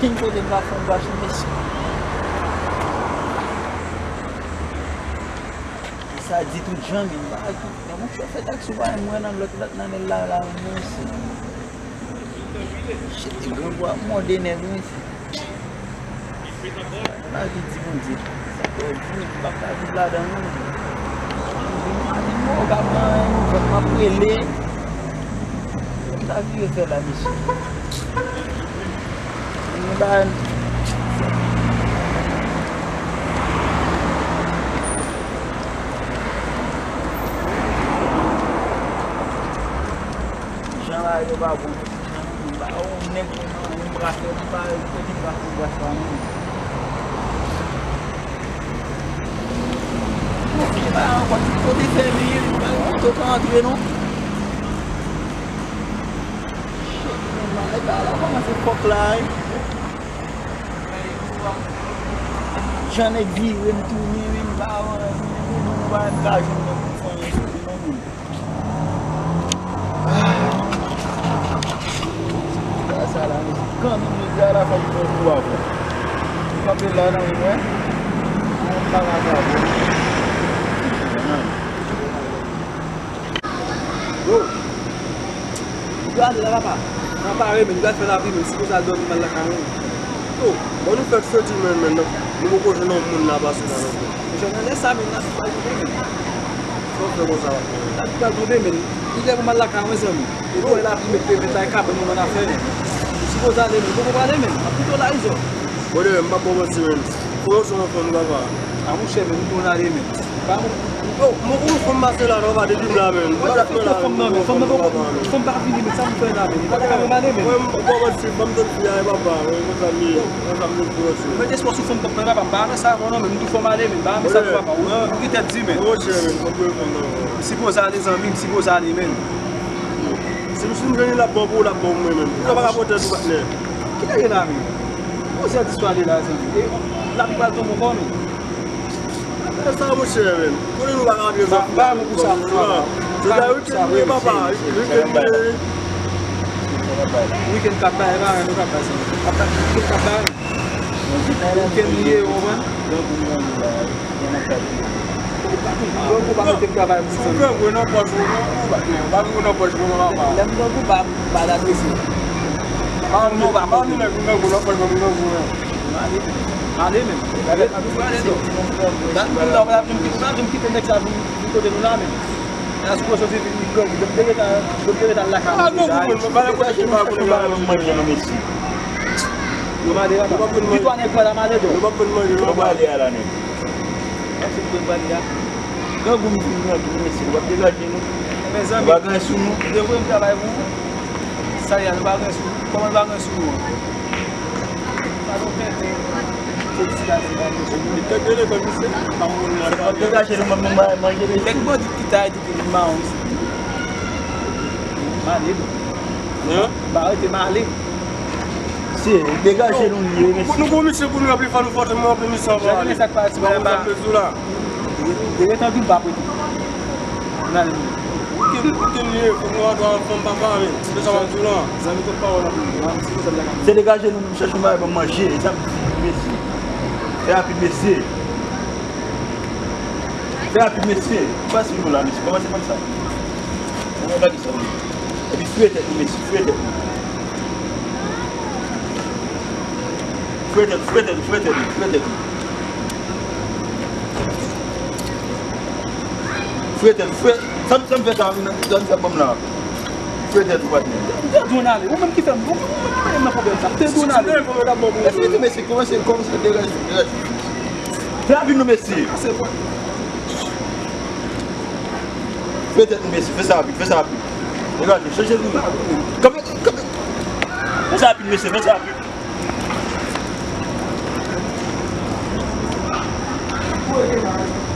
Quem pode entrar com baixo nesse? Ça dit tout le monde, mon chauffeur taxi va moi dans l'autre là ici. Je te vois moi donner ici. Là dit bon Dieu. Ça peut pas là dans nous. Moi va m'appeler. La vie fait la mission. Eu vou um nego um braço para continuar com o braço quando poder servir tô com a não mas tá lá vamos se focar já nem vi o tu nem vai dar junto Quand nous gars là comme nous voir. Pas là dans ouais. On va là. Go. Regarde là papa. On va parler mais nous va faire la vie mais si vous allez dormir mal la caméra. Oh, on nous fait sortir maintenant. Nous ko je non monde là bas là. Je ne laisse ça maintenant pas le Sauf que ça va. Là tu vas mais il est mal la caméra ça. Il faut la vie mais peut être capable nous en affaire. Vou usar ele, vou comprar ele mesmo. Aqui lá isso. Olha, mas como assim, mano? Foi só uma forma lá. A um chefe não vou dar ele mesmo. Vamos. Oh, mas como mais lá não vai de lá mesmo. Vai dar para lá. Como para vir mesmo, sabe para lá mesmo. Vai dar mal mesmo. Como assim, vamos dar fia aí babá, vamos ali. Vamos por assim. Mas esse posso fomos para babá, mas sabe não mesmo, não forma ele mesmo, mas sabe babá. O que tá dizendo mesmo? Ô, chefe, não vou falar. Se gozar les amis, se gozar ali mesmo. Se nous sommes là pour la bombe même, on va rapporter tout ça. Qui est là même? Où c'est cette histoire là? La plupart de mon bon. Ça va cher même. Pour nous va rentrer ça. Pas beaucoup ça. C'est là où tu es papa. Weekend papa est là, nous papa ça. Papa weekend papa. Weekend lié au vent. Aku bangun tim kabar musim. Aku nak buat bangun nak buat apa? Lembut aku balas misi. Mau bangun ni lagi nak buat apa? Ada ni. Ada tu. Dan kalau kita kita nak cakap itu dia nak ni. As coisas vivem em campo, depois da lá cá. Não, para para que vai para lá no Messi. No madeira. Itu ane para madeira. No papel madeira. No madeira ni. Assim tu balia. Não vou me ensinar aqui nesse lugar, porque aqui não. Mas a baga é sumo. Eu vou entrar lá e vou sair a baga é sumo. Como a baga é sumo. Para o pé felicidade da gente. Então ele vai me ser. Vamos lá. Eu acho que uma mãe dele. Tem que botar que tá de irmãos. Marido. Não? Vai ter marido. Sim, dégagez um livro. Não vou me segurar para falar fortement para me salvar. Já nessa parte vai lá. Deve estar do papo aqui. Não. Que livro, como a tua fome para mim. Deixa eu ver lá. Já me tô falando. Se dégagez não cherche mais para manger, ça Messi. C'est un peu Messi. C'est un peu Messi. Pas si nous là, Messi. Comment c'est comme ça? On va dire ça. Et puis fouette Messi, fouette. Fouette. Fouette. Ça me fait ça, donne ça comme là. Fouette, fouette. Donale, ou même qui fait un bon, on n'a pas besoin de ça. Donale. Est-ce que tu Messi, comment c'est dégagé? Fais un peu de Messi. C'est quoi? Fouette Messi, fais ça rapide, fais ça rapide. Regarde, cherchez-le. Comme fais ça rapide Messi, fais ça rapide. Por que mais?